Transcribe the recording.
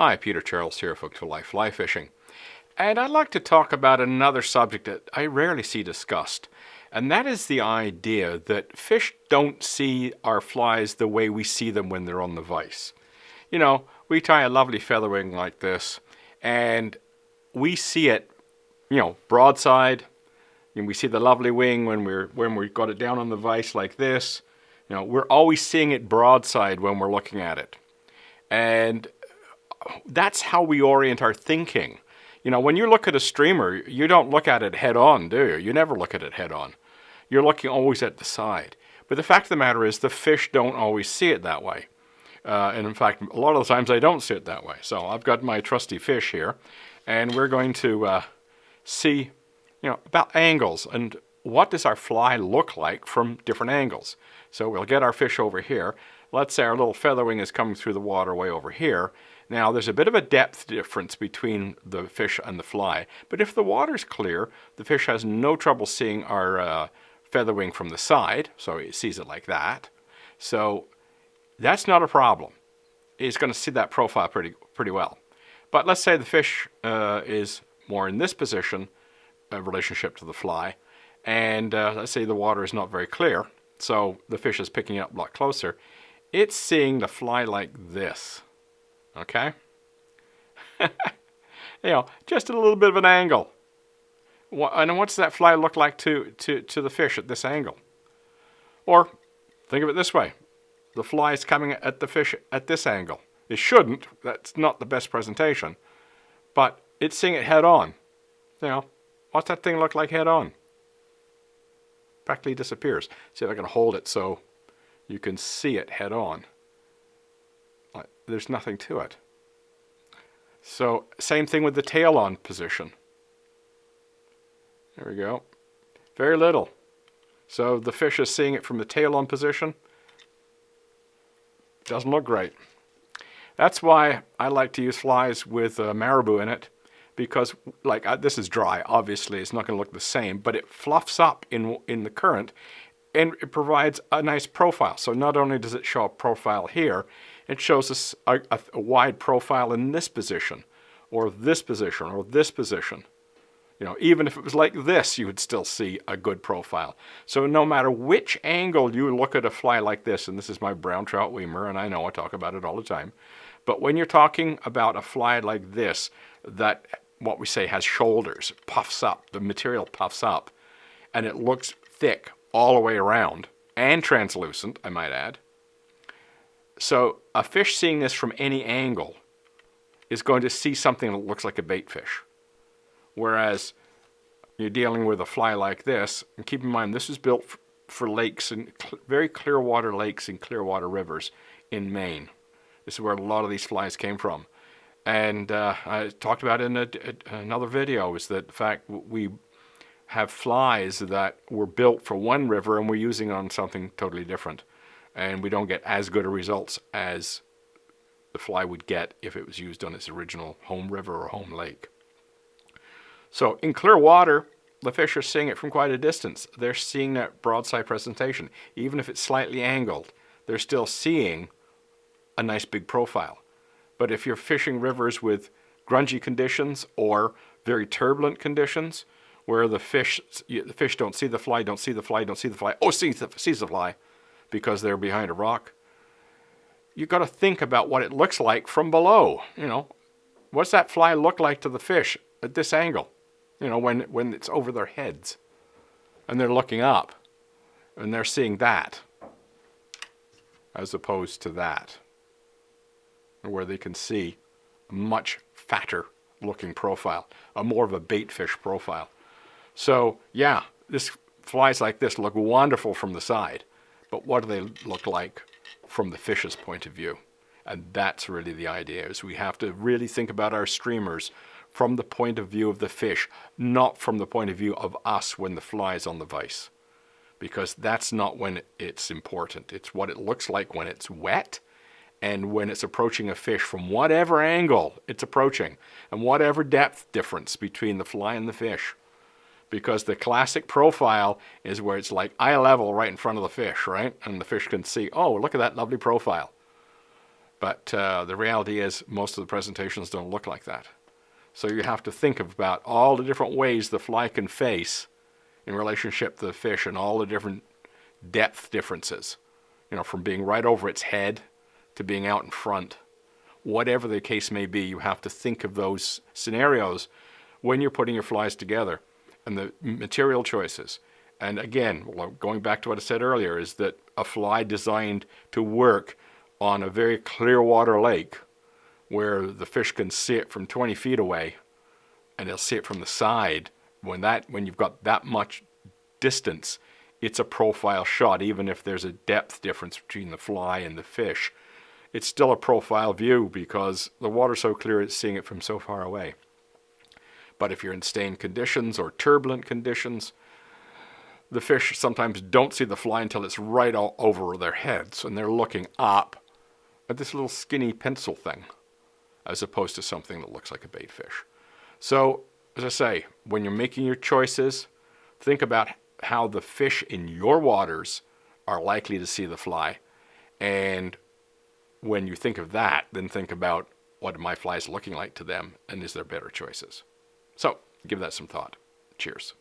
Hi, Peter Charles here, Folk to Life Fly Fishing. And I'd like to talk about another subject that I rarely see discussed. And that is the idea that fish don't see our flies the way we see them when they're on the vise. You know, we tie a lovely featherwing like this, and we see it, broadside. And we see the lovely wing when we've got it down on the vise like this. We're always seeing it broadside when we're looking at it. And that's how we orient our thinking. When you look at a streamer, you don't look at it head on, do you? You never look at it head on. You're looking always at the side. But the fact of the matter is the fish don't always see it that way. And in fact, a lot of the times I don't see it that way. So I've got my trusty fish here, and we're going to see, about angles and what does our fly look like from different angles. So we'll get our fish over here. Let's say our little featherwing is coming through the water way over here. Now, there's a bit of a depth difference between the fish and the fly, but if the water's clear, the fish has no trouble seeing our featherwing from the side, so he sees it like that. So that's not a problem. He's going to see that profile pretty well. But let's say the fish is more in this position, relationship to the fly, and let's say the water is not very clear, so the fish is picking up a lot closer. It's seeing the fly like this. Okay? Just a little bit of an angle. And what's that fly look like to the fish at this angle? Or, think of it this way. The fly is coming at the fish at this angle. It shouldn't. That's not the best presentation. But it's seeing it head on. What's that thing look like head on? Practically disappears. See if I can hold it so you can see it head on. There's nothing to it. So same thing with the tail on position. There we go. Very little. So the fish is seeing it from the tail on position. Doesn't look great. That's why I like to use flies with marabou in it, because this is dry. Obviously it's not going to look the same, but it fluffs up in the current, and it provides a nice profile. So not only does it show a profile here, it shows us a wide profile in this position, or this position, or this position. Even if it was like this, you would still see a good profile. So no matter which angle you look at a fly like this, and this is my brown trout weimer, and I know I talk about it all the time, but when you're talking about a fly like this, that what we say has shoulders, puffs up, the material puffs up, and it looks thick all the way around, and translucent, I might add. So a fish seeing this from any angle is going to see something that looks like a bait fish. Whereas you're dealing with a fly like this, and keep in mind this is built for lakes, and very clear water lakes and clear water rivers in Maine. This is where a lot of these flies came from. And I talked about in another video is that the fact we have flies that were built for one river and we're using on something totally different. And we don't get as good a results as the fly would get if it was used on its original home river or home lake. So in clear water, the fish are seeing it from quite a distance. They're seeing that broadside presentation. Even if it's slightly angled, they're still seeing a nice big profile. But if you're fishing rivers with grungy conditions or very turbulent conditions, where the fish don't see the fly, don't see the fly, don't see the fly, sees the fly because they're behind a rock, you've got to think about what it looks like from below. What's that fly look like to the fish at this angle? When it's over their heads and they're looking up and they're seeing that as opposed to that, where they can see a much fatter looking profile, more of a bait fish profile. So yeah, flies like this look wonderful from the side, but what do they look like from the fish's point of view? And that's really the idea, is we have to really think about our streamers from the point of view of the fish, not from the point of view of us when the fly is on the vise. Because that's not when it's important. It's what it looks like when it's wet and when it's approaching a fish from whatever angle it's approaching and whatever depth difference between the fly and the fish. Because the classic profile is where it's like eye level right in front of the fish, right? And the fish can see, oh, look at that lovely profile. But the reality is most of the presentations don't look like that. So you have to think about all the different ways the fly can face in relationship to the fish and all the different depth differences. You know, from being right over its head to being out in front. Whatever the case may be, you have to think of those scenarios when you're putting your flies together and the material choices. And again, going back to what I said earlier, is that a fly designed to work on a very clear water lake where the fish can see it from 20 feet away and they'll see it from the side. When you've got that much distance, it's a profile shot, even if there's a depth difference between the fly and the fish. It's still a profile view because the water's so clear it's seeing it from so far away. But if you're in stained conditions or turbulent conditions, the fish sometimes don't see the fly until it's right all over their heads and they're looking up at this little skinny pencil thing as opposed to something that looks like a bait fish. So, as I say, when you're making your choices, think about how the fish in your waters are likely to see the fly. And when you think of that, then think about what are my flies looking like to them and is there better choices. So give that some thought. Cheers.